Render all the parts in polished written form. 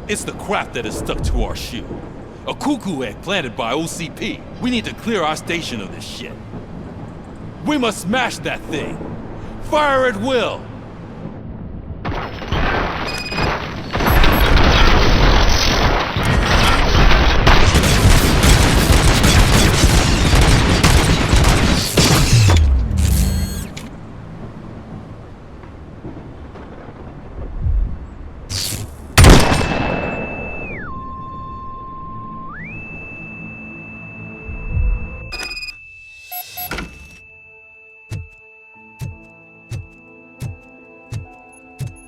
It's the crap that is stuck to our shoe. A cuckoo egg planted by OCP. We need to clear our station of this shit. We must smash that thing. Fire at will.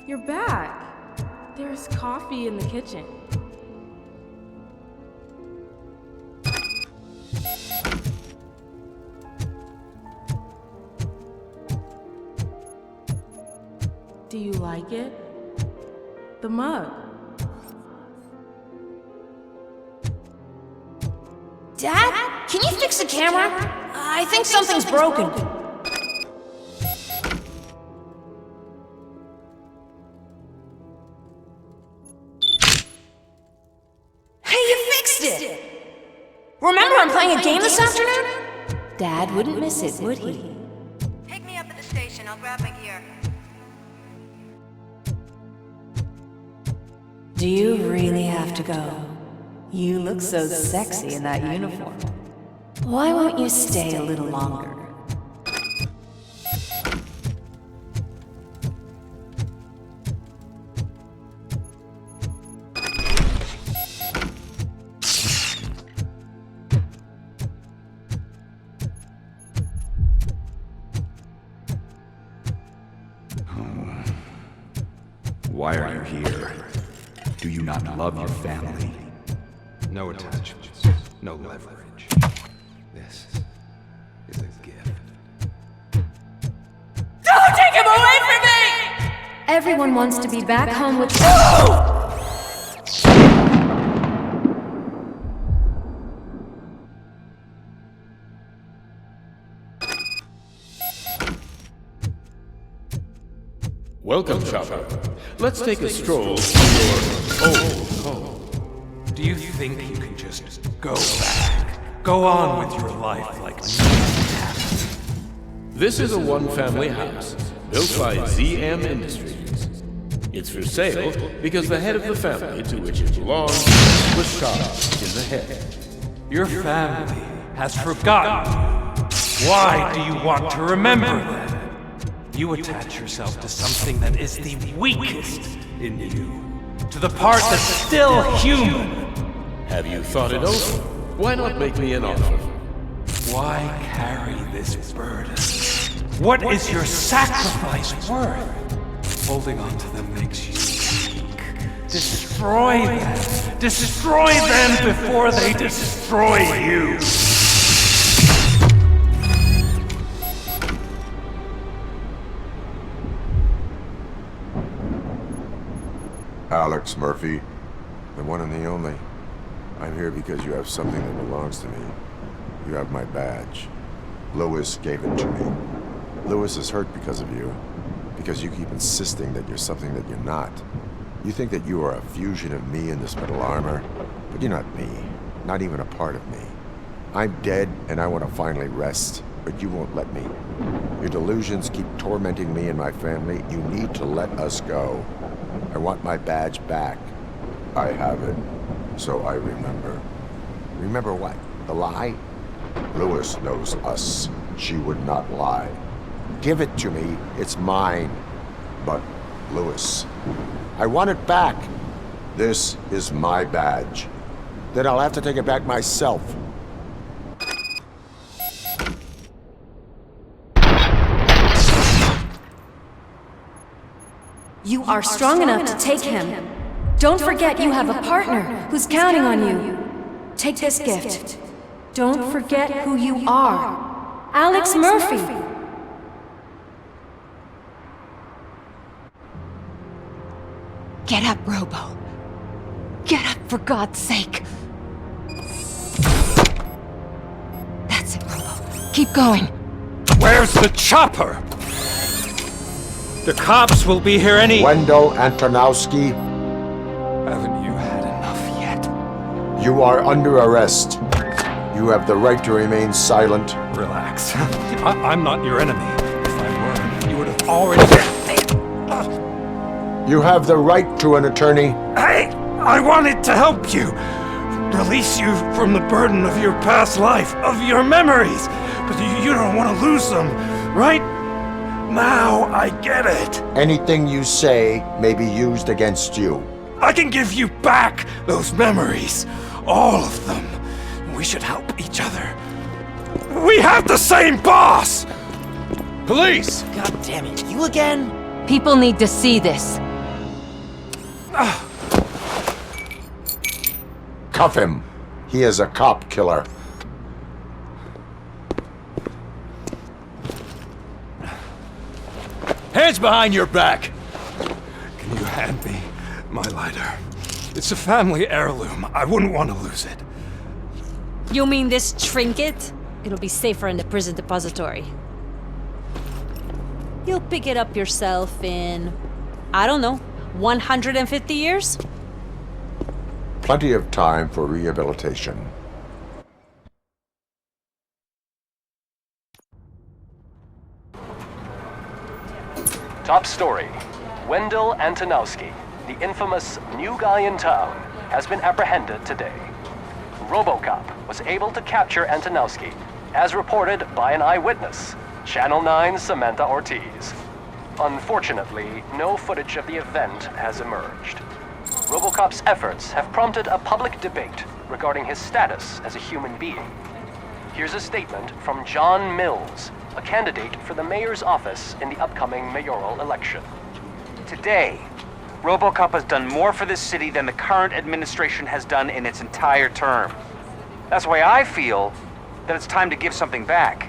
You're back. There's coffee in the kitchen. Do you like it? The mug. Dad? Can you fix the camera? I think something's broken. Remember I'm playing a game this afternoon? Dad wouldn't miss it, would he? Pick me up at the station, I'll grab my gear. Do you really have to go? You look so sexy in that uniform. Why won't you stay a little longer? Why are you here? Do you not love your family? No attachments, no leverage. This is a gift. Don't take him away from me! Everyone wants to be back home with Welcome, Chopper. Let's take a stroll through your old home. Do you think you can just go back? Go on with your life like nothing happened? This is a one-family house built by ZM Industries. It's for sale because the head of the family to which it belongs was shot in the head. Your family has forgotten you. Why do you want to remember them? You attach yourself to something that is the weakest in you. To the part that's still human. Have you thought it over? Why not make me an offer? Why carry this burden? What is your sacrifice worth? Holding on to them makes you weak. Destroy them. Destroy them before they destroy you. Alex Murphy, the one and the only. I'm here because you have something that belongs to me. You have my badge. Lewis gave it to me. Lewis is hurt because of you. Because you keep insisting that you're something that you're not. You think that you are a fusion of me in this metal armor, but you're not me. Not even a part of me. I'm dead and I want to finally rest, but you won't let me. Your delusions keep tormenting me and my family. You need to let us go. I want my badge back. I have it, so I remember. Remember what? The lie? Lewis knows us. She would not lie. Give it to me. It's mine. But, Lewis, I want it back. This is my badge. Then I'll have to take it back myself. You are strong enough to take him. Don't forget you have a partner who's counting on you. Take this gift. Don't forget who you are. Alex Murphy. Get up, Robo. Get up, for God's sake. That's it, Robo. Keep going. Where's the chopper? The cops will be here any— Wendell Antonowski. Haven't you had You are under arrest. You have the right to remain silent. Relax. I'm not your enemy. If I were, you would have already... You have the right to an attorney. Hey! I wanted to help you! Release you from the burden of your past life, of your memories! But you don't want to lose them, right? Now I get it. Anything you say may be used against you. I can give you back those memories. All of them. We should help each other. We have the same boss! Police! God damn it, you again? People need to see this. Cuff him. He is a cop killer. Hands behind your back! Can you hand me my lighter? It's a family heirloom. I wouldn't want to lose it. You mean this trinket? It'll be safer in the prison depository. You'll pick it up yourself in, I don't know, 150 years? Plenty of time for rehabilitation. Top story. Wendell Antonowski, the infamous new guy in town, has been apprehended today. RoboCop was able to capture Antonowski, as reported by an eyewitness, Channel 9's Samantha Ortiz. Unfortunately, no footage of the event has emerged. RoboCop's efforts have prompted a public debate regarding his status as a human being. Here's a statement from John Mills, a candidate for the mayor's office in the upcoming mayoral election. Today, RoboCop has done more for this city than the current administration has done in its entire term. That's why I feel that it's time to give something back.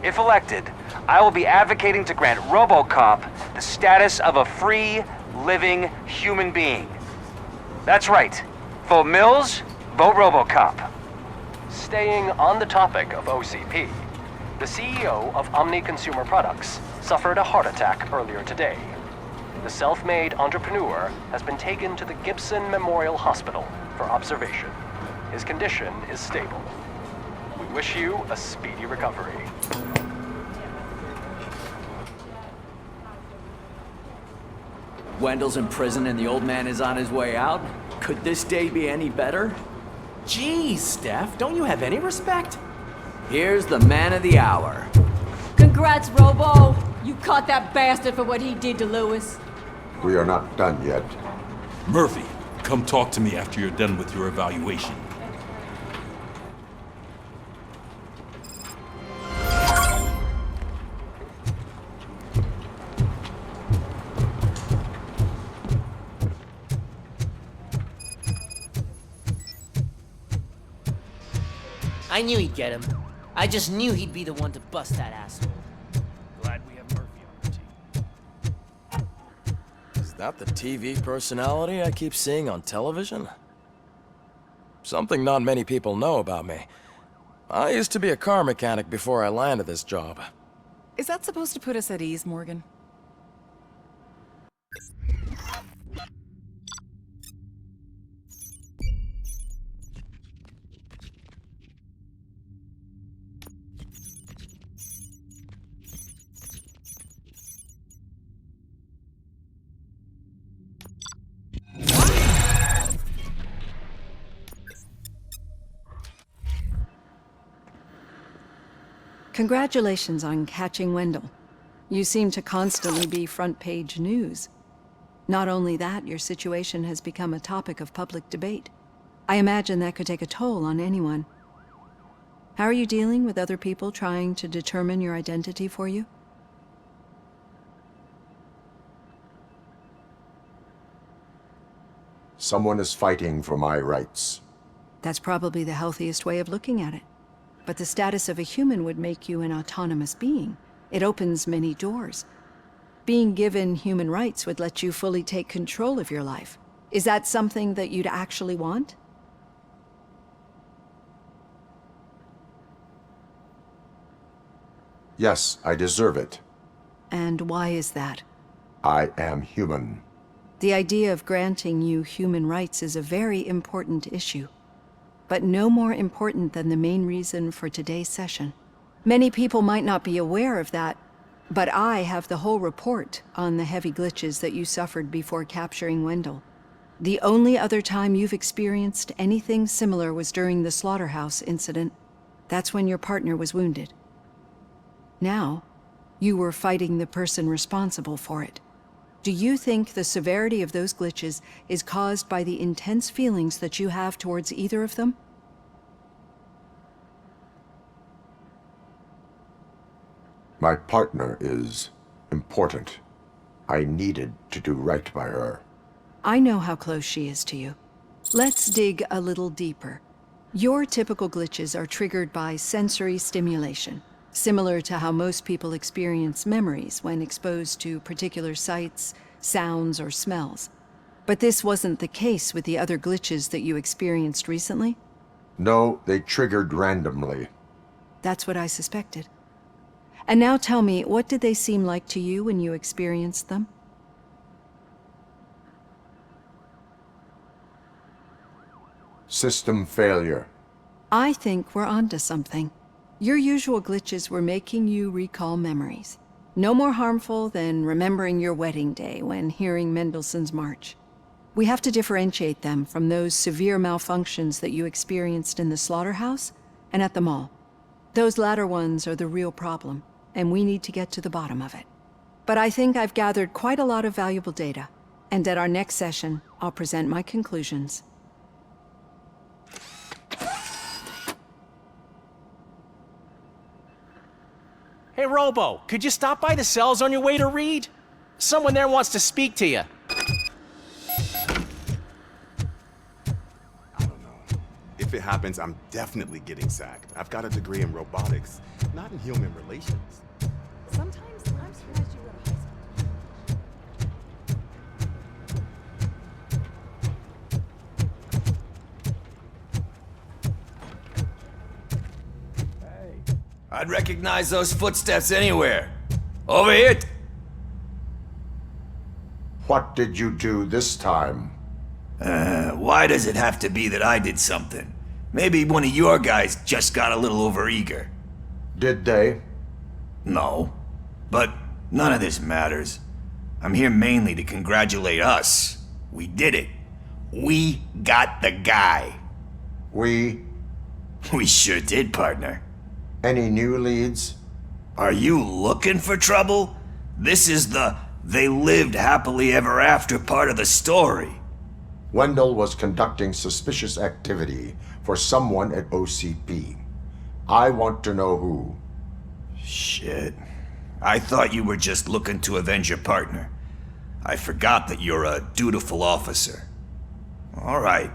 If elected, I will be advocating to grant RoboCop the status of a free, living human being. That's right. Vote Mills, vote RoboCop. Staying on the topic of OCP, the CEO of Omni Consumer Products suffered a heart attack earlier today. The self-made entrepreneur has been taken to the Gibson Memorial Hospital for observation. His condition is stable. We wish you a speedy recovery. Wendell's in prison and the old man is on his way out? Could this day be any better? Jeez, Steph, don't you have any respect? Here's the man of the hour. Congrats, Robo! You caught that bastard for what he did to Lewis. We are not done yet. Murphy, come talk to me after you're done with your evaluation. I knew he'd get him. I just knew he'd be the one to bust that asshole. Glad we have Murphy on the team. Is that the TV personality I keep seeing on television? Something not many people know about me. I used to be a car mechanic before I landed this job. Is that supposed to put us at ease, Morgan? Congratulations on catching Wendell. You seem to constantly be front-page news. Not only that, your situation has become a topic of public debate. I imagine that could take a toll on anyone. How are you dealing with other people trying to determine your identity for you? Someone is fighting for my rights. That's probably the healthiest way of looking at it. But the status of a human would make you an autonomous being. It opens many doors. Being given human rights would let you fully take control of your life. Is that something that you'd actually want? Yes, I deserve it. And why is that? I am human. The idea of granting you human rights is a very important issue. but no more important than the main reason for today's session. Many people might not be aware of that, but I have the whole report on the heavy glitches that you suffered before capturing Wendell. The only other time you've experienced anything similar was during the slaughterhouse incident. That's when your partner was wounded. Now, you were fighting the person responsible for it. Do you think the severity of those glitches is caused by the intense feelings that you have towards either of them? My partner is important. I needed to do right by her. I know how close she is to you. Let's dig a little deeper. Your typical glitches are triggered by sensory stimulation, similar to how most people experience memories when exposed to particular sights, sounds, or smells. But this wasn't the case with the other glitches that you experienced recently? No, they triggered randomly. That's what I suspected. And now tell me, what did they seem like to you when you experienced them? System failure. I think we're onto something. Your usual glitches were making you recall memories. No more harmful than remembering your wedding day when hearing Mendelssohn's March. We have to differentiate them from those severe malfunctions that you experienced in the slaughterhouse and at the mall. Those latter ones are the real problem, and we need to get to the bottom of it. But I think I've gathered quite a lot of valuable data, and at our next session, I'll present my conclusions. Hey, Robo, could you stop by the cells on your way to Reed? Someone there wants to speak to you. If it happens, I'm definitely getting sacked. I've got a degree in robotics, not in human relations. Sometimes I'm surprised you go to high school. I'd recognize those footsteps anywhere. Over here. What did you do this time? Why does it have to be that I did something? Maybe one of your guys just got a little overeager. Did they? No. But none of this matters. I'm here mainly to congratulate us. We did it. We got the guy. We sure did, partner. Any new leads? Are you looking for trouble? This is the they lived happily ever after part of the story. Wendell was conducting suspicious activity for someone at OCP. I want to know who. Shit. I thought you were just looking to avenge your partner. I forgot that you're a dutiful officer. All right.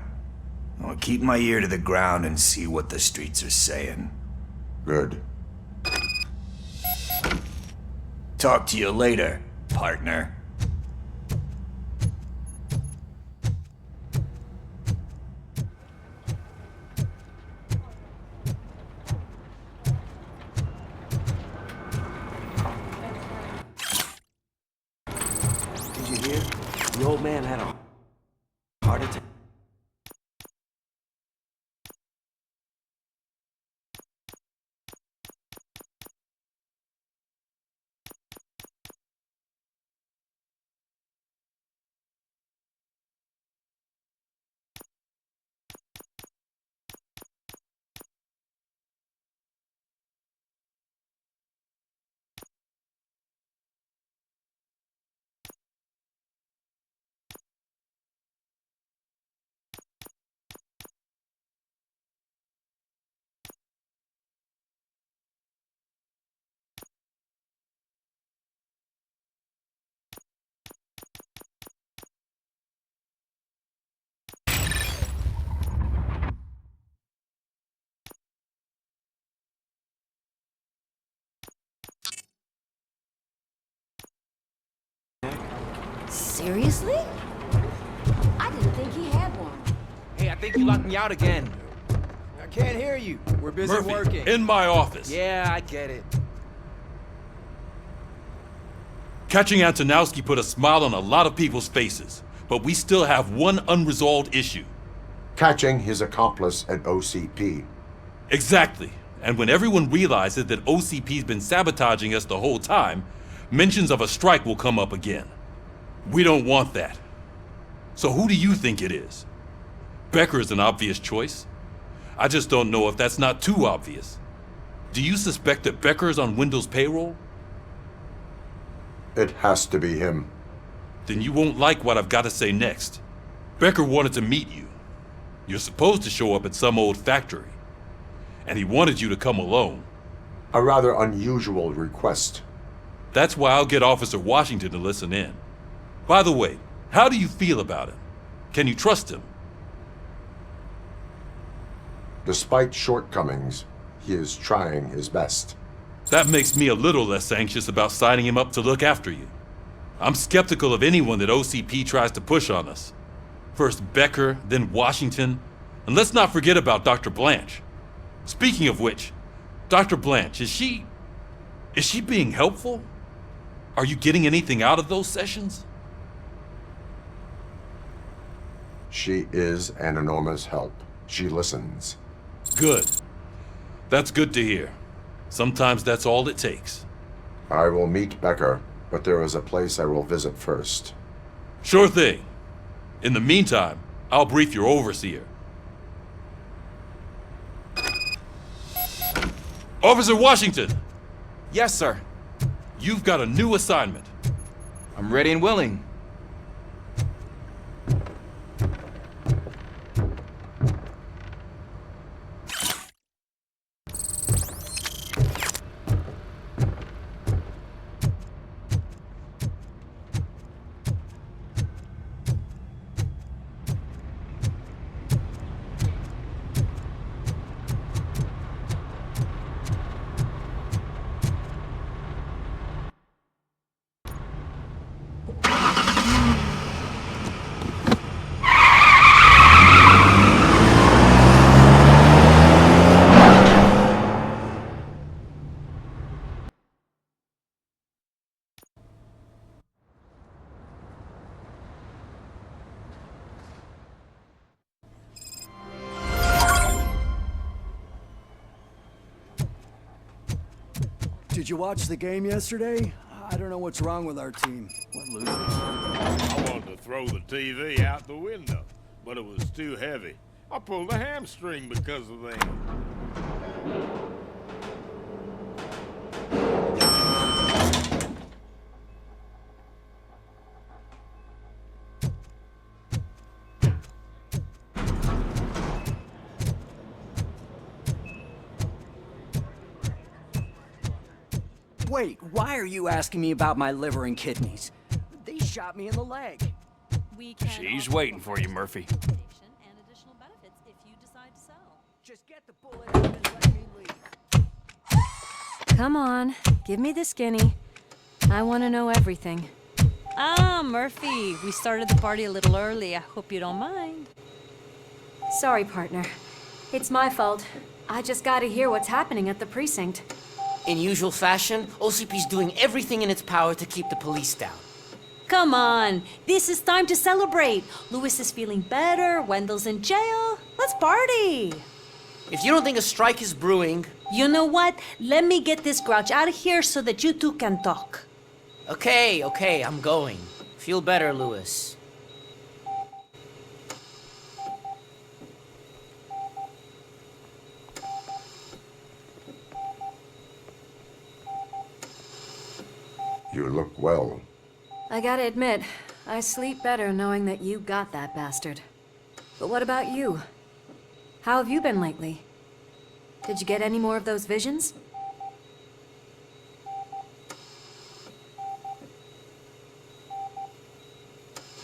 I'll keep my ear to the ground and see what the streets are saying. Good. Talk to you later, partner. Did you hear? The old man had a heart attack. Seriously? I didn't think he had one. Hey, I think you locked me out again. I can't hear you. We're busy Murphy, working. in my office. Yeah, I get it. Catching Antonowski put a smile on a lot of people's faces, but we still have one unresolved issue. Catching his accomplice at OCP. Exactly. And when everyone realizes that OCP's been sabotaging us the whole time, mentions of a strike will come up again. We don't want that. So who do you think it is? Becker is an obvious choice. I just don't know if that's not too obvious. Do you suspect that Becker is on Wendell's payroll? It has to be him. Then you won't like what I've got to say next. Becker wanted to meet you. You're supposed to show up at some old factory. And he wanted you to come alone. A rather unusual request. That's why I'll get Officer Washington to listen in. By the way, how do you feel about him? Can you trust him? Despite shortcomings, he is trying his best. That makes me a little less anxious about signing him up to look after you. I'm skeptical of anyone that OCP tries to push on us. First Becker, then Washington, and let's not forget about Dr. Blanche. Speaking of which, Dr. Blanche, is she being helpful? Are you getting anything out of those sessions? She is an enormous help. She listens. Good. That's good to hear. Sometimes that's all it takes. I will meet Becker, but there is a place I will visit first. Sure thing. In the meantime, I'll brief your overseer. Officer Washington! Yes, sir. You've got a new assignment. I'm ready and willing. Did you watch the game yesterday? I don't know what's wrong with our team. We're losing. I wanted to throw the TV out the window, but it was too heavy. I pulled a hamstring because of that. Wait, why are you asking me about my liver and kidneys? They shot me in the leg. She's waiting for you, Murphy. Just get the bullet out and let me leave. Come on, give me the skinny. I want to know everything. Ah, Murphy, we started the party a little early. I hope you don't mind. Sorry, partner. It's my fault. I just gotta hear what's happening at the precinct. In usual fashion, OCP's doing everything in its power to keep the police down. Come on, this is time to celebrate. Louis is feeling better, Wendell's in jail. Let's party! If you don't think a strike is brewing... You know what? Let me get this grouch out of here so that you two can talk. Okay, I'm going. Feel better, Louis. You look well. I gotta admit, I sleep better knowing that you got that bastard. But what about you? How have you been lately? Did you get any more of those visions?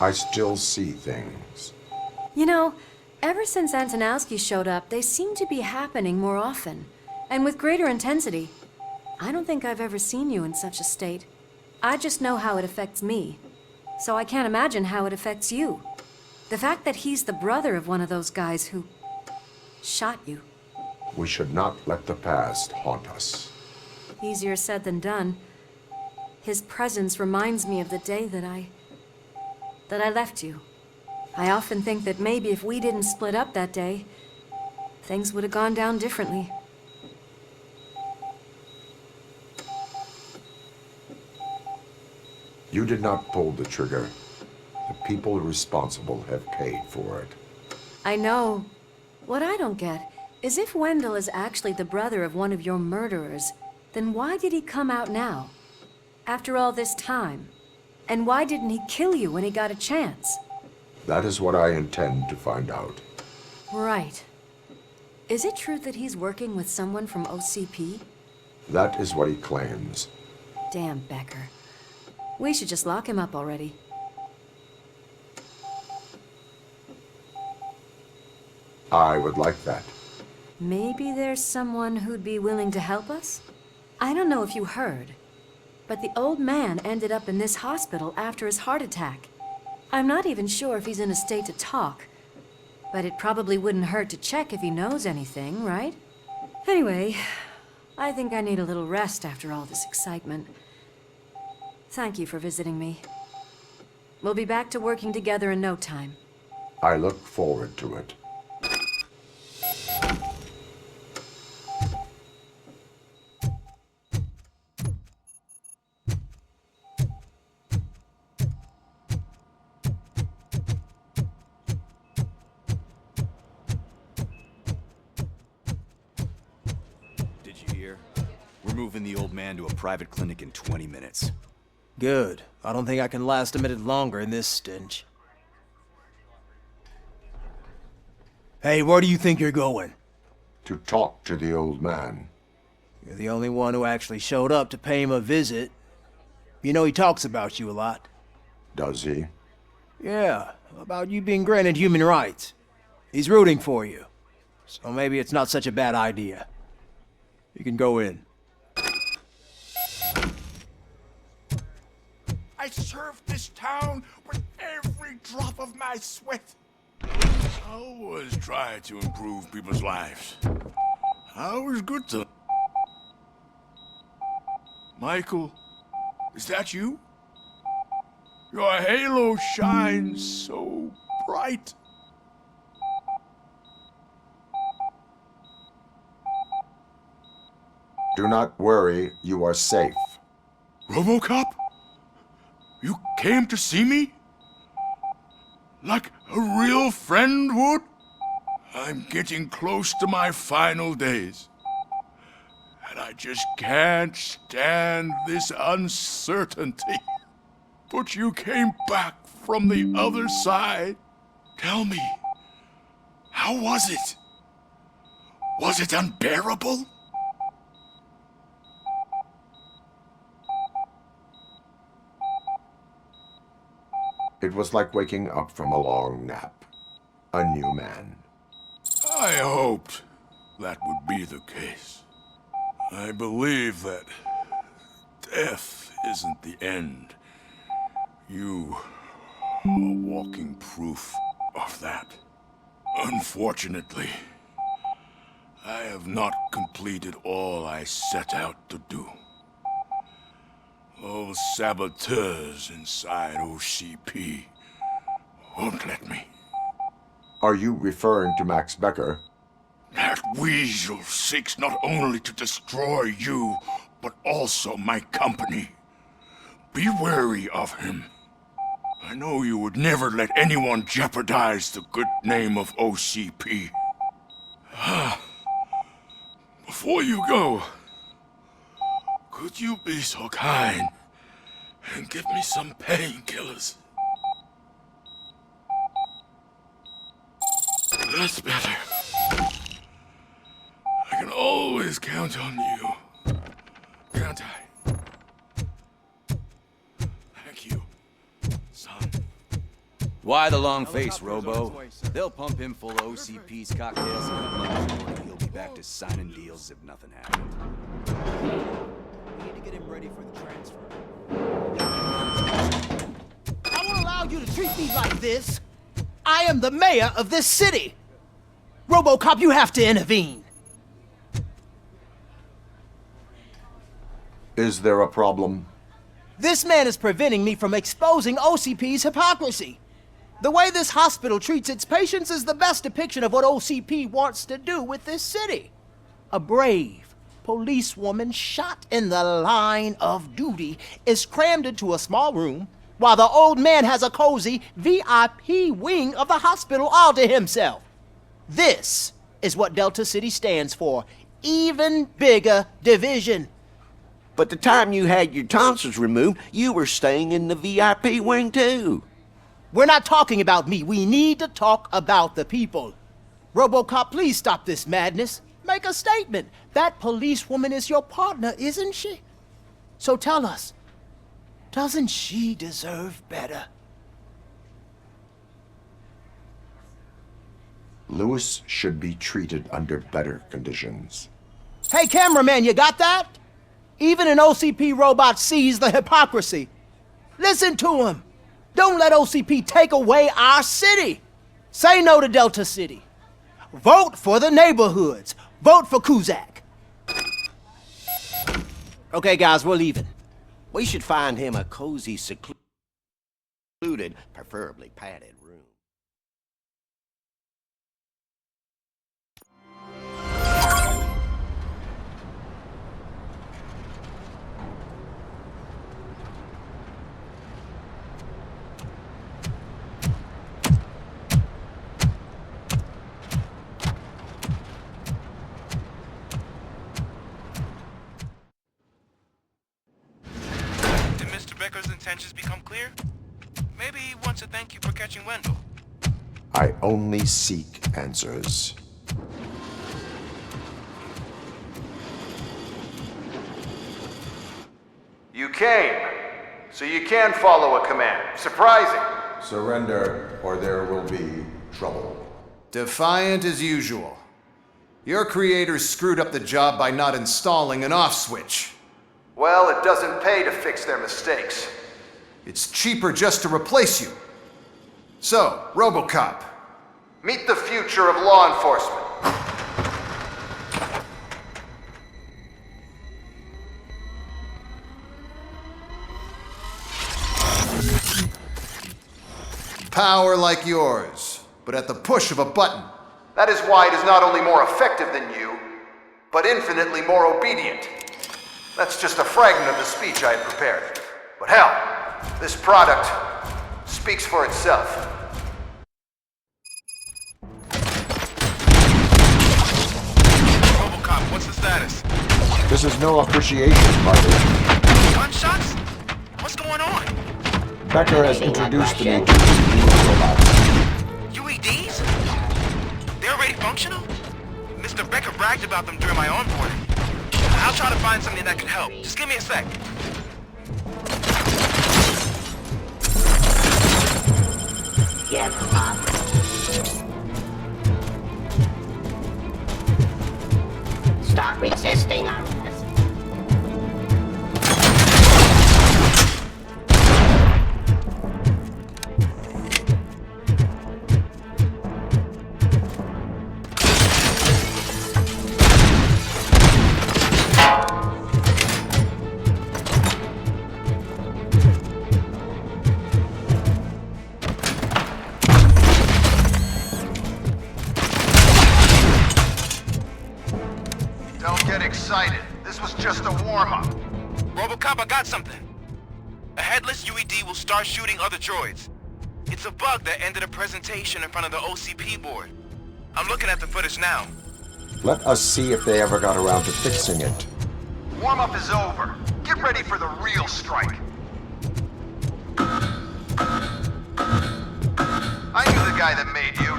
I still see things. You know, ever since Antonowski showed up, they seem to be happening more often, and with greater intensity. I don't think I've ever seen you in such a state. I just know how it affects me, so I can't imagine how it affects you. The fact that he's the brother of one of those guys who shot you. We should not let the past haunt us. Easier said than done. His presence reminds me of the day that I left you. I often think that maybe if we didn't split up that day, things would have gone down differently. You did not pull the trigger. The people responsible have paid for it. I know. What I don't get is if Wendell is actually the brother of one of your murderers, then why did he come out now? After all this time? And why didn't he kill you when he got a chance? That is what I intend to find out. Right. Is it true that he's working with someone from OCP? That is what he claims. Damn Becker. We should just lock him up already. I would like that. Maybe there's someone who'd be willing to help us? I don't know if you heard, but the old man ended up in this hospital after his heart attack. I'm not even sure if he's in a state to talk, but it probably wouldn't hurt to check if he knows anything, right? Anyway, I think I need a little rest after all this excitement. Thank you for visiting me. We'll be back to working together in no time. I look forward to it. Did you hear? We're moving the old man to a private clinic in 20 minutes. Good. I don't think I can last a minute longer in this stench. Hey, where do you think you're going? To talk to the old man. You're the only one who actually showed up to pay him a visit. You know he talks about you a lot. Does he? Yeah, about you being granted human rights. He's rooting for you. So maybe it's not such a bad idea. You can go in. I served this town with every drop of my sweat. I always try to improve people's lives. I always good to... Michael, is that you? Your halo shines so bright. Do not worry, you are safe. RoboCop? You came to see me? Like a real friend would? I'm getting close to my final days. And I just can't stand this uncertainty. But you came back from the other side. Tell me, how was it? Was it unbearable? It was like waking up from a long nap. A new man. I hoped that would be the case. I believe that death isn't the end. You are walking proof of that. Unfortunately, I have not completed all I set out to do. Those saboteurs inside OCP won't let me. Are you referring to Max Becker? That weasel seeks not only to destroy you, but also my company. Be wary of him. I know you would never let anyone jeopardize the good name of OCP. Before you go, could you be so kind and give me some painkillers? That's better. I can always count on you. Can't I? Thank you, son. Why the long face, Robo? They'll pump him full of OCP's cocktails and a lunch, he'll be back to signing deals if nothing happened. We need to get him ready for the transfer. I won't allow you to treat me like this. I am the mayor of this city. RoboCop, you have to intervene. Is there a problem? This man is preventing me from exposing OCP's hypocrisy. The way this hospital treats its patients is the best depiction of what OCP wants to do with this city. A brave policewoman shot in the line of duty is crammed into a small room while the old man has a cozy VIP wing of the hospital all to himself. This is what Delta City stands for. Even bigger division. But the time you had your tonsils removed, you were staying in the VIP wing too. We're not talking about me. We need to talk about the people. RoboCop, please stop this madness. Make a statement. That policewoman is your partner, isn't she? So tell us, doesn't she deserve better? Lewis should be treated under better conditions. Hey, cameraman, you got that? Even an OCP robot sees the hypocrisy. Listen to him. Don't let OCP take away our city. Say no to Delta City. Vote for the neighborhoods. Vote for Kuzak. Okay, guys, we're leaving. We should find him a cozy, secluded, preferably padded room. Becker's intentions become clear? Maybe he wants to thank you for catching Wendell. I only seek answers. You came, so you can follow a command. Surprising. Surrender, or there will be trouble. Defiant as usual. Your creators screwed up the job by not installing an off switch. Well, it doesn't pay to fix their mistakes. It's cheaper just to replace you. So, RoboCop, meet the future of law enforcement. Power like yours, but at the push of a button. That is why it is not only more effective than you, but infinitely more obedient. That's just a fragment of the speech I had prepared. But hell, this product speaks for itself. RoboCop, what's the status? This is no appreciation party. Gunshots? What's going on? Becker has introduced me to UED robots. UEDs? They're already functional? Mr. Becker bragged about them during my onboarding. I'll try to find something that could help. Just give me a sec. Get up. Stop resisting us. Excited. This was just a warm-up. RoboCop, I got something. A headless UED will start shooting other droids. It's a bug that ended a presentation in front of the OCP board. I'm looking at the footage now. Let us see if they ever got around to fixing it. Warm-up is over. Get ready for the real strike. I knew the guy that made you.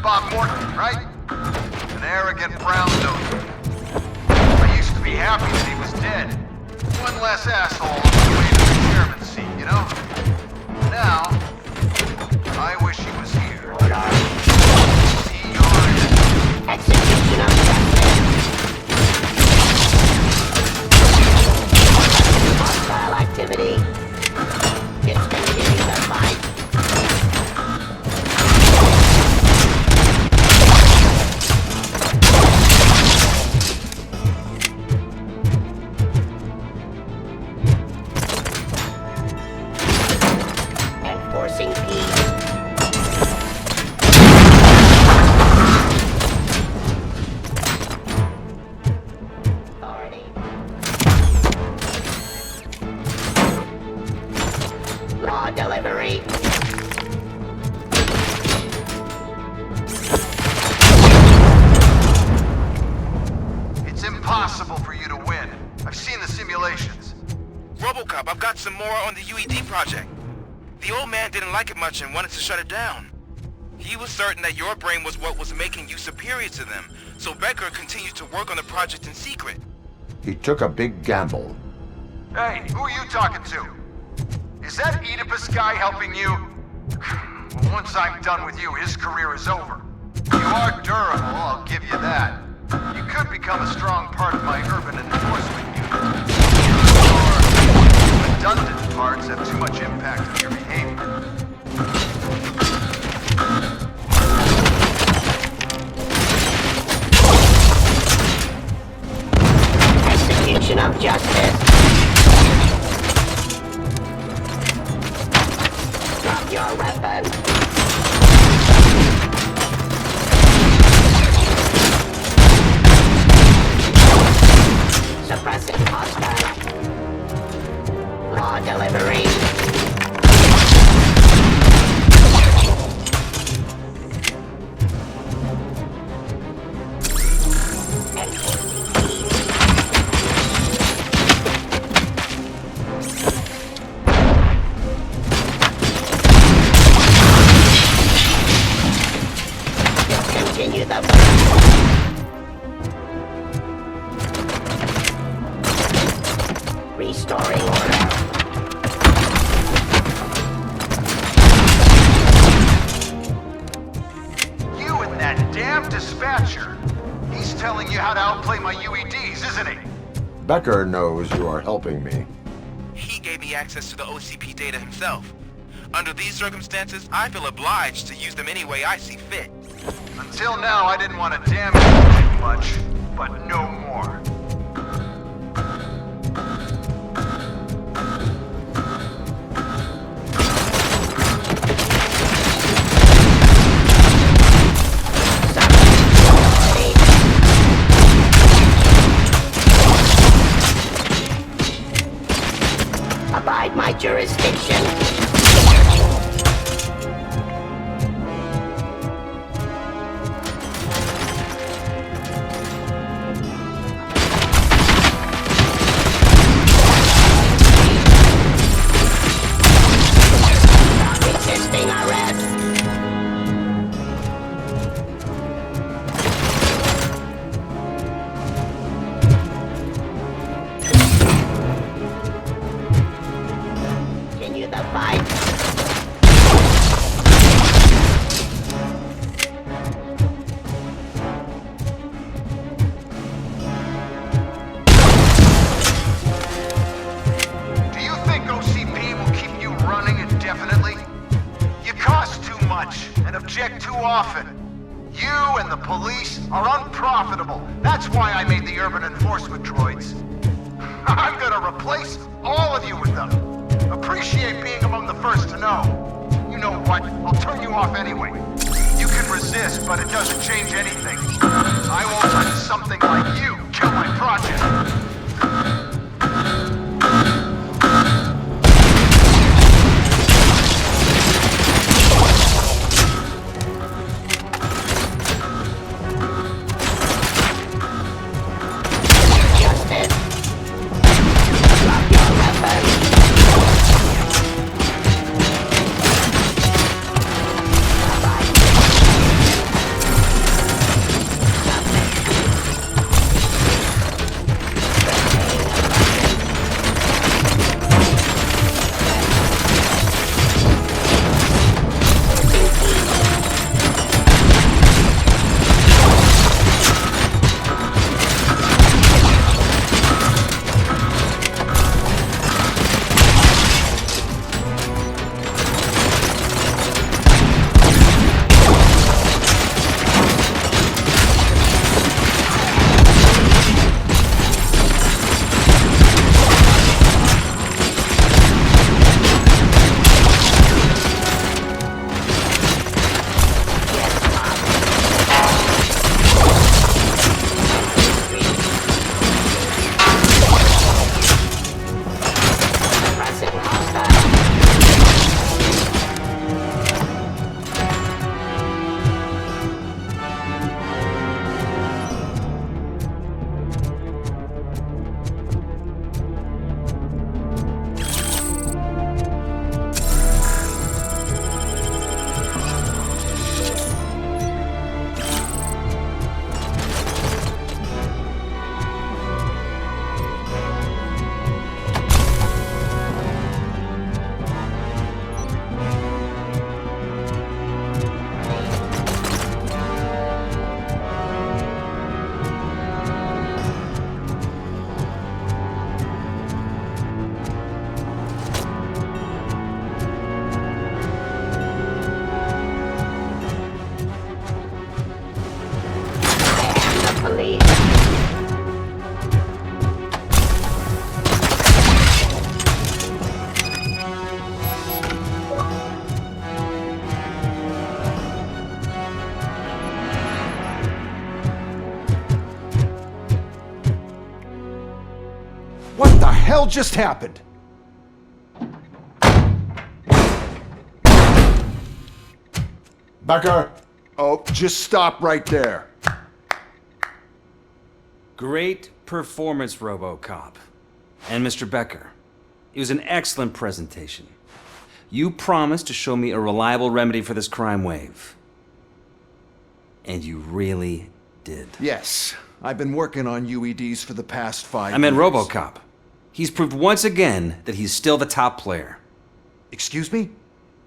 Bob Morton, right? An arrogant brown-nosed. Be happy that he was dead. One less asshole on the way to the chairman's seat, you know? Now, I wish he was here. See your execution of hostile activity. Discontinue the fight. Enforcing peace. project. The old man didn't like it much and wanted to shut it down. He was certain that your brain was what was making you superior to them, so Becker continued to work on the project in secret. He took a big gamble. Hey, who are you talking to? Is that Oedipus guy helping you? Well, once I'm done with you, his career is over. You are durable, I'll give you that. You could become a strong part of my urban enforcement unit. Your redundant parts have too much impact on your behavior. Execution of justice. Drop your weapon. Suppressing hostile. Law delivery. Continue the restoring order. You and that damn dispatcher. He's telling you how to outplay my UEDs, isn't he? Becker knows you are helping me. He gave me access to the OCP data himself. Under these circumstances, I feel obliged to use them any way I see fit. Until now, I didn't want to damage you too much, but no more. Abide my jurisdiction. Resisting arrest. Continue the fight. Do you think OCP will keep you running indefinitely? You cost too much and object too often. You and the police are unprofitable. That's why I made the urban enforcement droids. I'm gonna replace all of you with them. Appreciate being among the first to know. You know what? I'll turn you off anyway. You can resist, but it doesn't change anything. I won't let something like you kill my project. Justice. Drop your weapon. police. What the hell just happened? Becker! Oh, just stop right there. Great performance, RoboCop. And Mr. Becker, it was an excellent presentation. You promised to show me a reliable remedy for this crime wave. And you really did. Yes, I've been working on UEDs for the past 5 years. I meant RoboCop. He's proved once again that he's still the top player. Excuse me?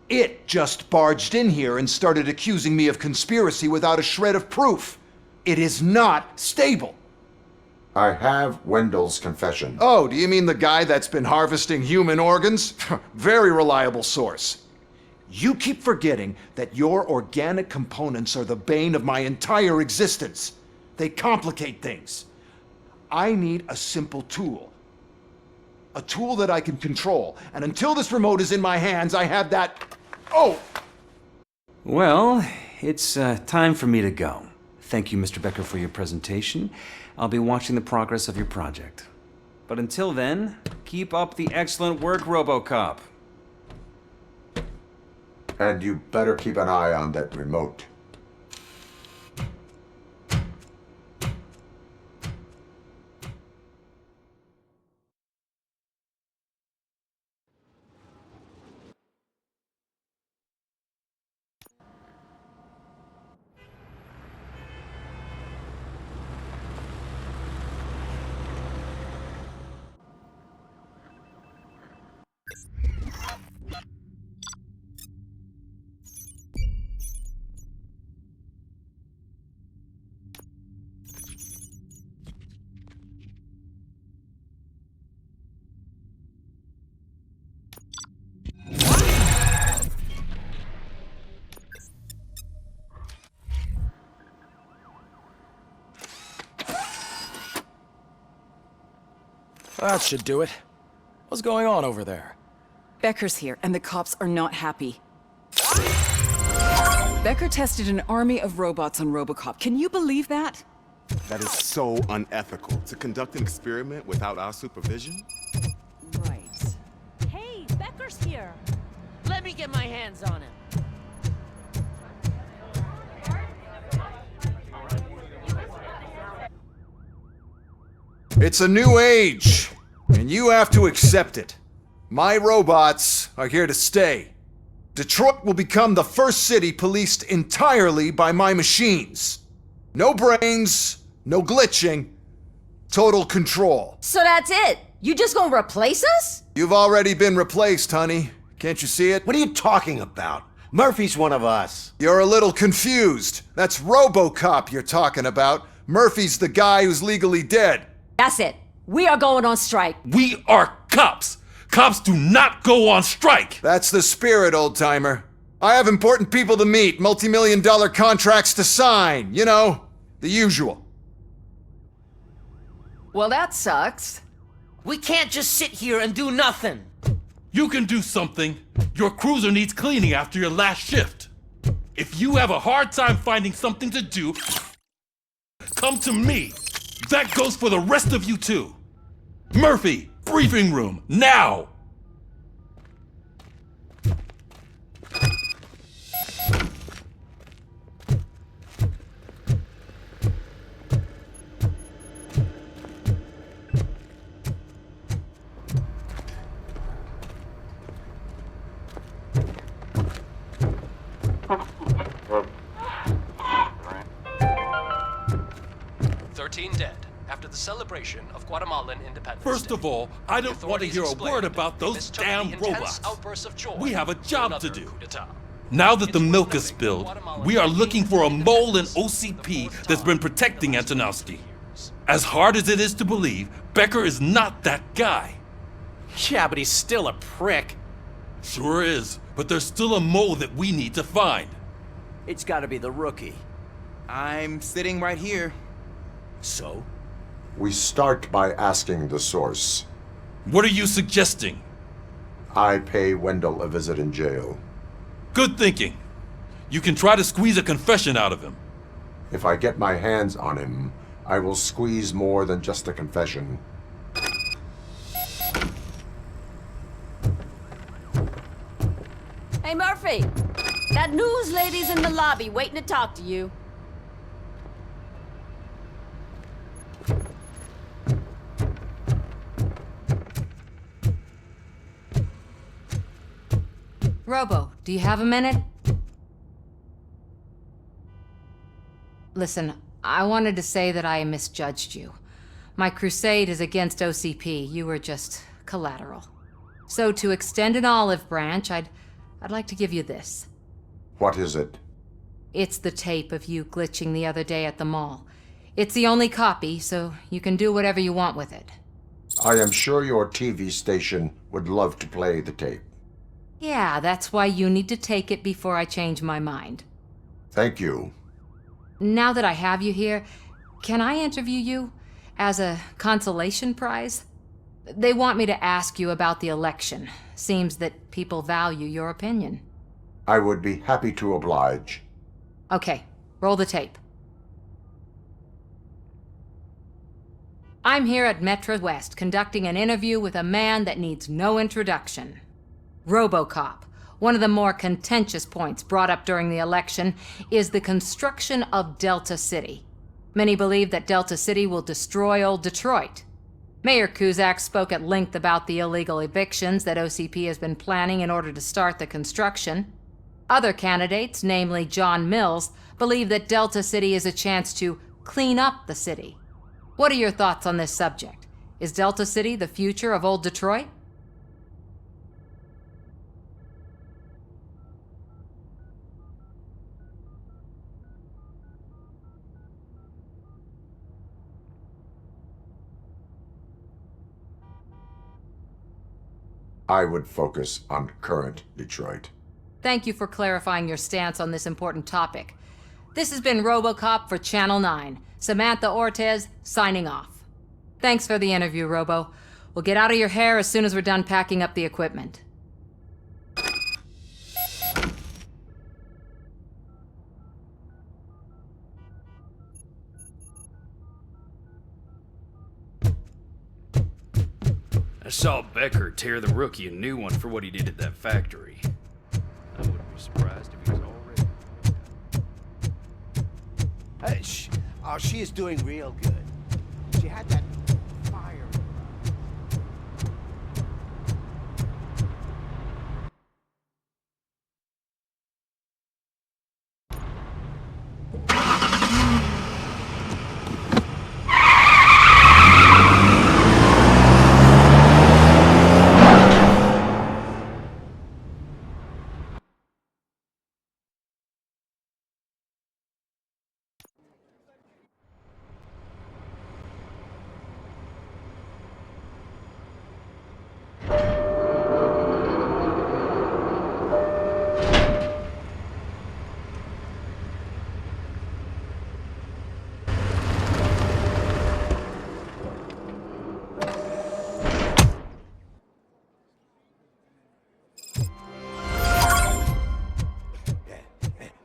It just barged in here and started accusing me of conspiracy without a shred of proof. It is not stable. I have Wendell's confession. Oh, do you mean the guy that's been harvesting human organs? Very reliable source. You keep forgetting that your organic components are the bane of my entire existence. They complicate things. I need a simple tool. A tool that I can control. And until this remote is in my hands, I have that... Oh! Well, it's time for me to go. Thank you, Mr. Becker, for your presentation. I'll be watching the progress of your project. But until then, keep up the excellent work, RoboCop. And you better keep an eye on that remote. That should do it. What's going on over there? Becker's here, and the cops are not happy. Becker tested an army of robots on RoboCop. Can you believe that? That is so unethical. To conduct an experiment without our supervision? Right. Hey, Becker's here. Let me get my hands on him. It's a new age, and you have to accept it. My robots are here to stay. Detroit will become the first city policed entirely by my machines. No brains, no glitching, total control. So that's it? You just gonna replace us? You've already been replaced, honey. Can't you see it? What are you talking about? Murphy's one of us. You're a little confused. That's RoboCop you're talking about. Murphy's the guy who's legally dead. That's it. We are going on strike. We are cops. Cops do not go on strike. That's the spirit, old-timer. I have important people to meet, multi-million-dollar contracts to sign. You know, the usual. Well, that sucks. We can't just sit here and do nothing. You can do something. Your cruiser needs cleaning after your last shift. If you have a hard time finding something to do, come to me. That goes for the rest of you too. Murphy, briefing room, now! Dead after the celebration of Guatemalan independence. First of all, I don't want to hear a word about those damn robots. We have a job to do. Now that the milk is spilled, we are looking for a mole in OCP that's been protecting Antonowski. As hard as it is to believe, Becker is not that guy. Yeah, but he's still a prick. Sure is, but there's still a mole that we need to find. It's gotta be the rookie. I'm sitting right here. So? We start by asking the source. What are you suggesting? I pay Wendell a visit in jail. Good thinking. You can try to squeeze a confession out of him. If I get my hands on him, I will squeeze more than just a confession. Hey, Murphy! That news lady's in the lobby waiting to talk to you. Robo, do you have a minute? Listen, I wanted to say that I misjudged you. My crusade is against OCP. You were just collateral. So to extend an olive branch, I'd like to give you this. What is it? It's the tape of you glitching the other day at the mall. It's the only copy, so you can do whatever you want with it. I am sure your TV station would love to play the tape. Yeah, that's why you need to take it before I change my mind. Thank you. Now that I have you here, can I interview you as a consolation prize? They want me to ask you about the election. Seems that people value your opinion. I would be happy to oblige. Okay, roll the tape. I'm here at Metro West conducting an interview with a man that needs no introduction. RoboCop. One of the more contentious points brought up during the election is the construction of Delta City. Many believe that Delta City will destroy old Detroit. Mayor Cusack spoke at length about the illegal evictions that OCP has been planning in order to start the construction. Other candidates, namely John Mills, believe that Delta City is a chance to clean up the city. What are your thoughts on this subject? Is Delta City the future of old Detroit? I would focus on current Detroit. Thank you for clarifying your stance on this important topic. This has been RoboCop for Channel 9. Samantha Ortez, signing off. Thanks for the interview, Robo. We'll get out of your hair as soon as we're done packing up the equipment. I saw Becker tear the rookie a new one for what he did at that factory. I wouldn't be surprised if he was already... Oh, she is doing real good. She had that fire.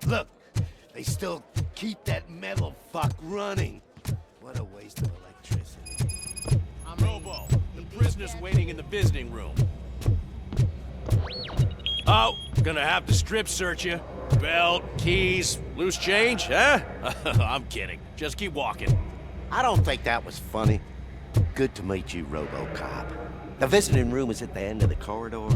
Look, they still keep that metal fuck running. What a waste of electricity. I'm Robo. The prisoner's waiting in the visiting room. Oh, gonna have to strip search you. Belt, keys, loose change, huh? I'm kidding. Just keep walking. I don't think that was funny. Good to meet you, RoboCop. The visiting room is at the end of the corridor.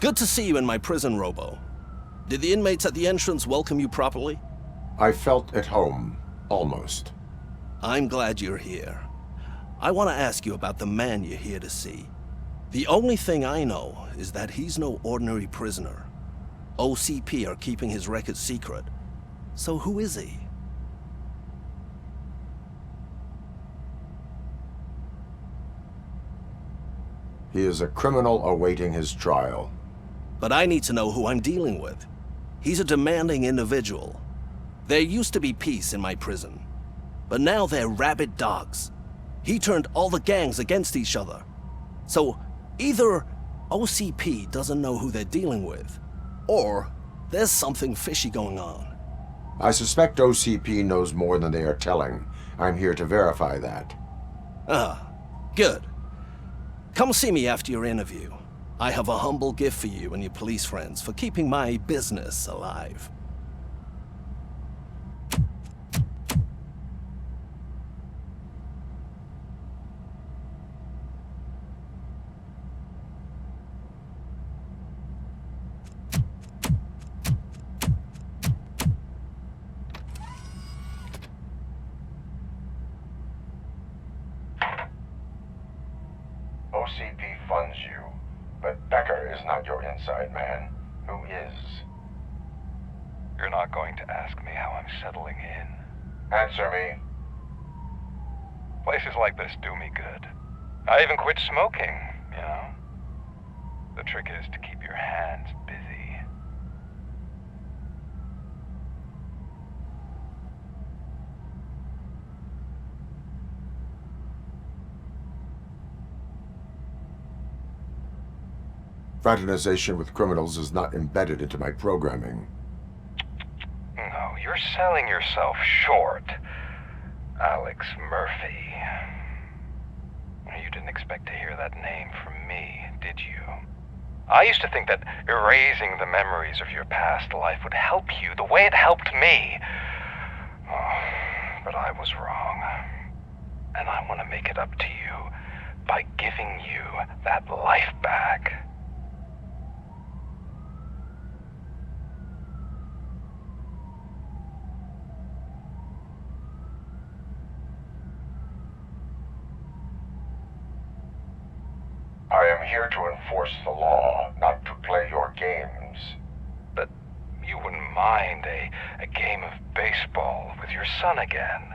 Good to see you in my prison, Robo. Did the inmates at the entrance welcome you properly? I felt at home, almost. I'm glad you're here. I want to ask you about the man you're here to see. The only thing I know is that he's no ordinary prisoner. OCP are keeping his record secret. So who is he? He is a criminal awaiting his trial. But I need to know who I'm dealing with. He's a demanding individual. There used to be peace in my prison, but now they're rabid dogs. He turned all the gangs against each other. So either OCP doesn't know who they're dealing with, or there's something fishy going on. I suspect OCP knows more than they are telling. I'm here to verify that. Ah, good. Come see me after your interview. I have a humble gift for you and your police friends for keeping my business alive. OCP funds you, but Becker is not your inside man. Who is? You're not going to ask me how I'm settling in. Answer me. Places like this do me good. I even quit smoking, you know? The trick is to keep your hands busy. Fraternization with criminals is not embedded into my programming. No, you're selling yourself short, Alex Murphy. You didn't expect to hear that name from me, did you? I used to think that erasing the memories of your past life would help you the way it helped me. Oh, but I was wrong. And I want to make it up to you by giving you that life back. I am here to enforce the law, not to play your games. But you wouldn't mind a game of baseball with your son again.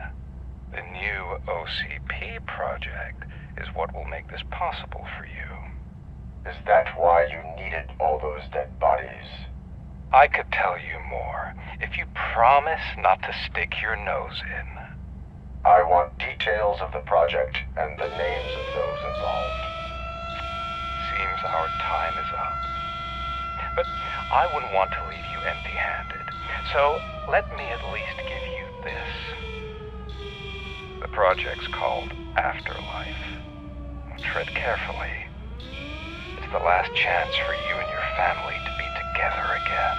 The new OCP project is what will make this possible for you. Is that why you needed all those dead bodies? I could tell you more if you promise not to stick your nose in. I want details of the project and the names of those involved. Seems our time is up. But I wouldn't want to leave you empty-handed, so let me at least give you this. The project's called Afterlife. Tread carefully. It's the last chance for you and your family to be together again.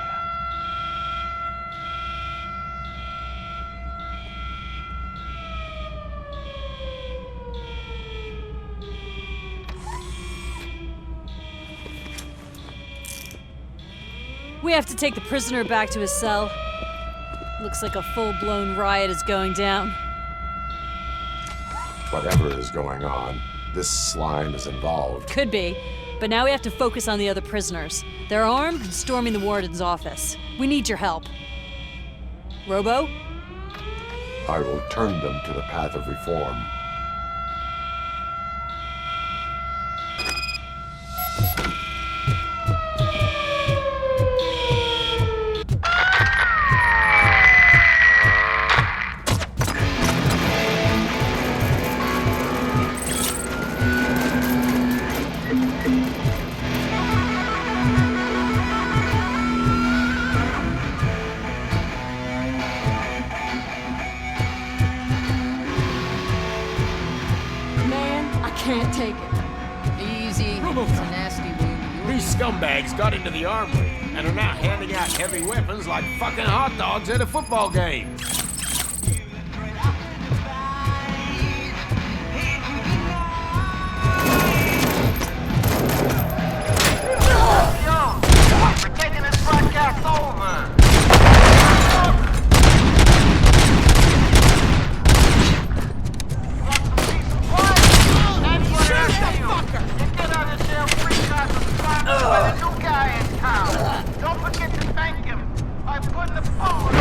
We have to take the prisoner back to his cell. Looks like a full-blown riot is going down. Whatever is going on, this slime is involved. Could be, but now we have to focus on the other prisoners. They're armed and storming the warden's office. We need your help. Robo? I will turn them to the path of reform. Can't take it. Easy. It's a nasty wound. These scumbags got into the armory and are now handing out heavy weapons like fucking hot dogs at a football game. We're taking this broadcast over. With a new guy in town. Don't forget to thank him by putting the phone.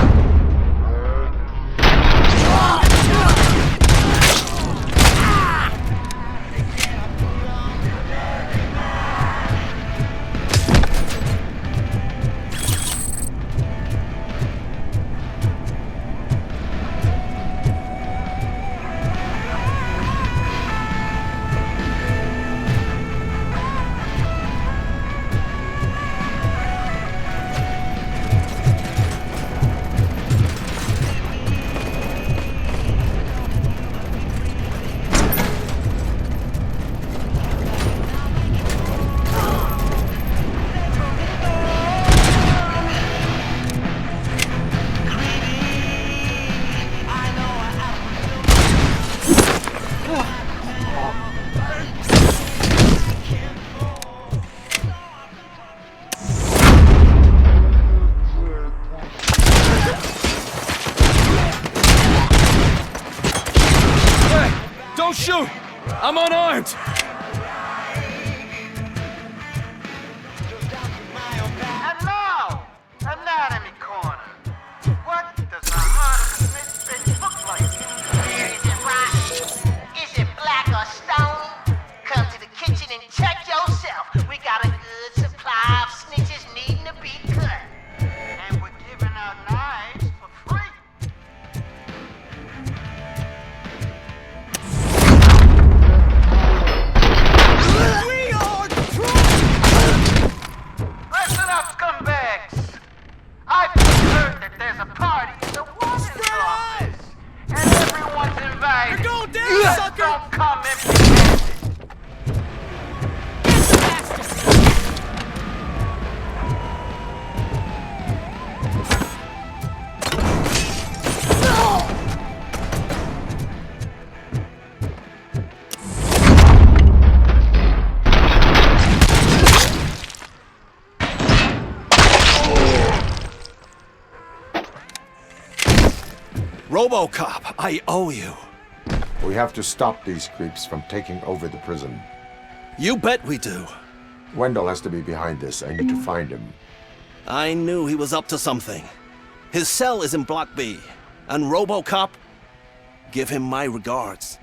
aren't! And now, Anatomy Corner. What does a hot snitch bitch look like? Is it rock? Is it black or stone? Come to the kitchen and check yourself. We got a good supply of snitches needing to be cut. And we're giving out knives for free. We are Listen up, scumbags! I've heard that there's a party in the woman's office, and everyone's invited. You're going down, sucker! Don't come empty-handed. RoboCop, I owe you. We have to stop these creeps from taking over the prison. You bet we do. Wendell has to be behind this. I need to find him. I knew he was up to something. His cell is in Block B. And RoboCop, give him my regards.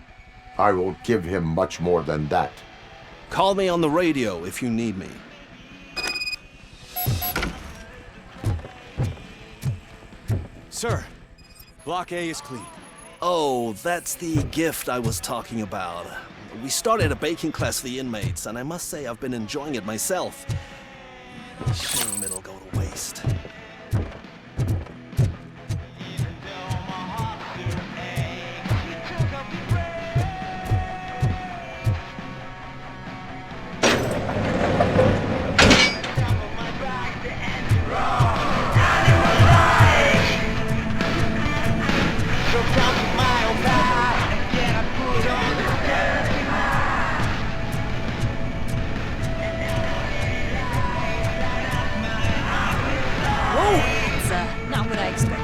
I will give him much more than that. Call me on the radio if you need me. Sir, Block A is clean. Oh, that's the gift I was talking about. We started a baking class for the inmates, and I must say I've been enjoying it myself. Shame it'll go to waste. Not what I expected.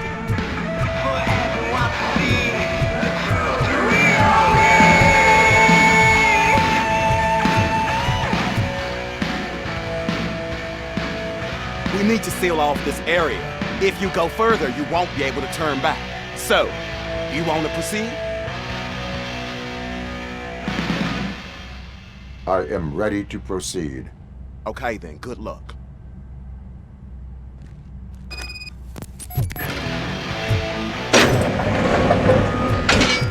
We need to seal off this area. If you go further, you won't be able to turn back. So, you want to proceed? I am ready to proceed. Okay then, good luck.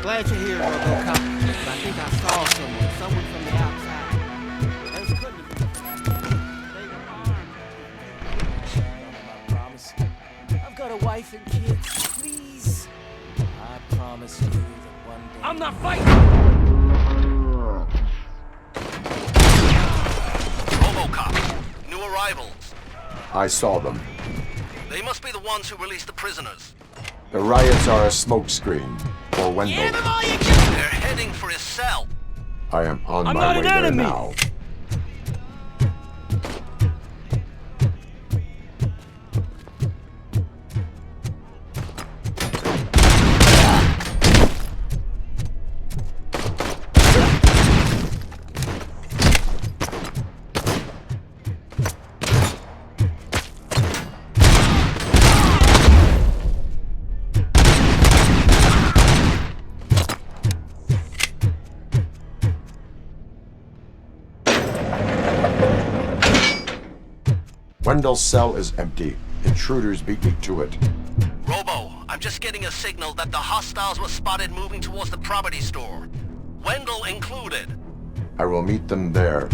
Glad you're here, RoboCop. But I think I saw someone from the outside. Those couldn't have been. They were armed. I promise. I've got a wife and kids. Please. I promise you that one day... I'm not fighting! RoboCop, new arrivals. I saw them. They must be the ones who released the prisoners. The riots are a smokescreen for Wendell. They're heading for his cell. I am on my way there now. Wendell's cell is empty. Intruders beat me to it. Robo, I'm just getting a signal that the hostiles were spotted moving towards the property store. Wendell included. I will meet them there.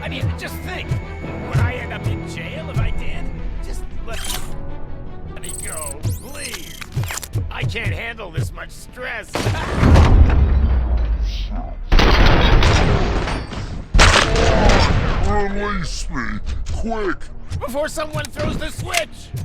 I mean, just think. Would I end up in jail if I did? Just let me go, please. I can't handle this much stress. Release me, quick! Before someone throws the switch!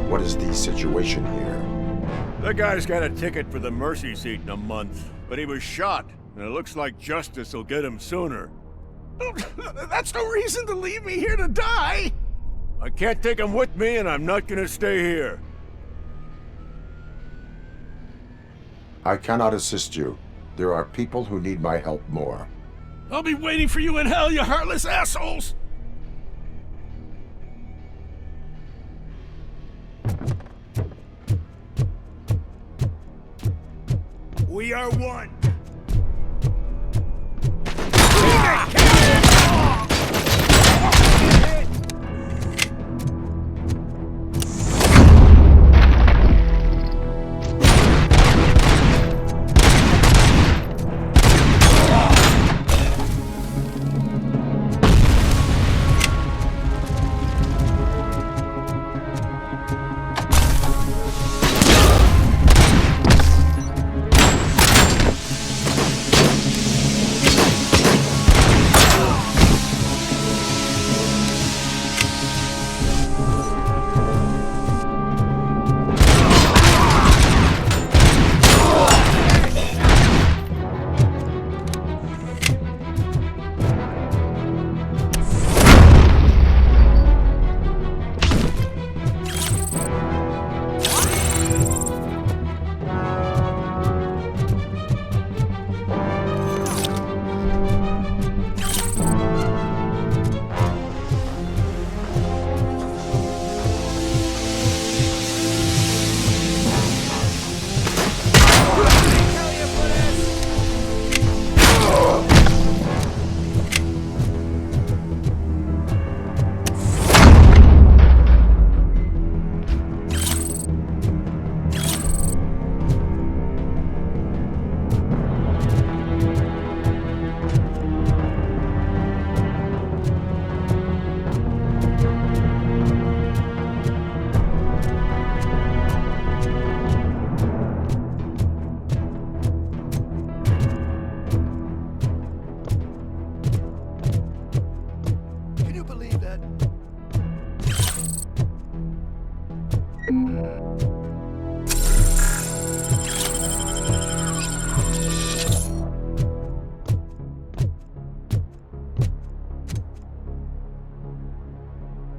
What is the situation here? The guy's got a ticket for the mercy seat in a month, but he was shot, and it looks like justice will get him sooner. That's no reason to leave me here to die! I can't take him with me, and I'm not gonna stay here. I cannot assist you. There are people who need my help more. I'll be waiting for you in hell, you heartless assholes! We are one!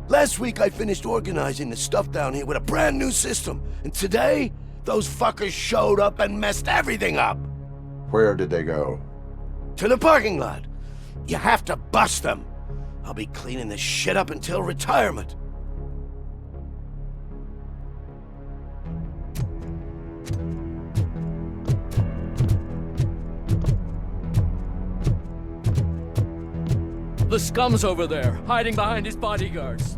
Last week I finished organizing the stuff down here with a brand new system. And today, those fuckers showed up and messed everything up. Where did they go? To the parking lot. You have to bust them. I'll be cleaning this shit up until retirement. The scum's over there, hiding behind his bodyguards.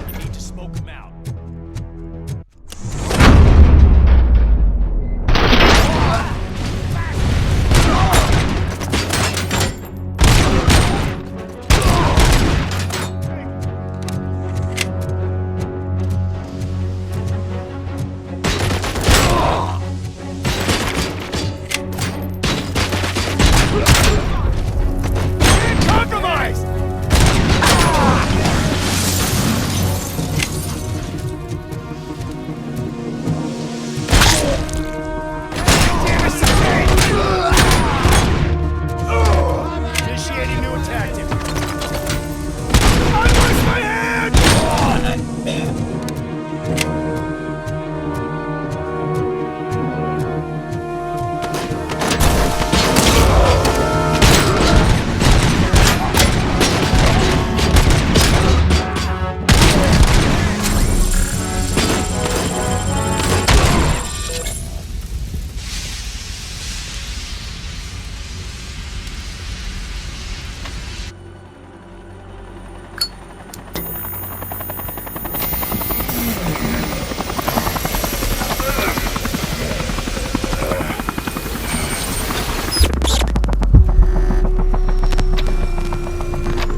You need to smoke him out.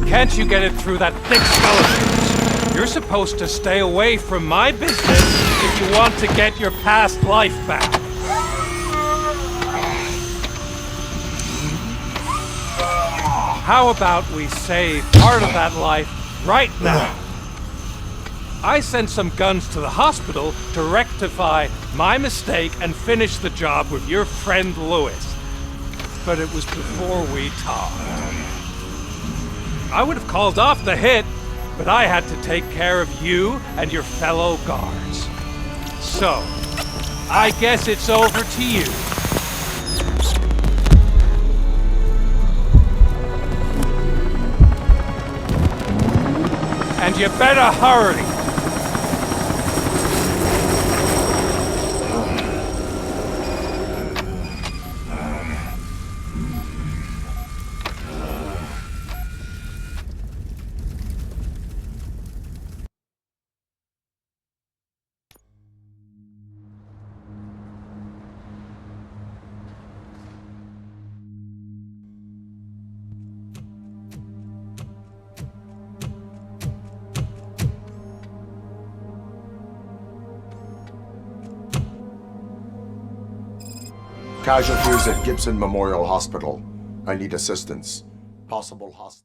Can't you get it through that thick skeleton? You're supposed to stay away from my business if you want to get your past life back. How about we save part of that life right now? I sent some guns to the hospital to rectify my mistake and finish the job with your friend Lewis. But it was before we talked. I would have called off the hit, but I had to take care of you and your fellow guards. So, I guess it's over to you. And you better hurry. Casualties at Gibson Memorial Hospital. I need assistance. Possible hostile.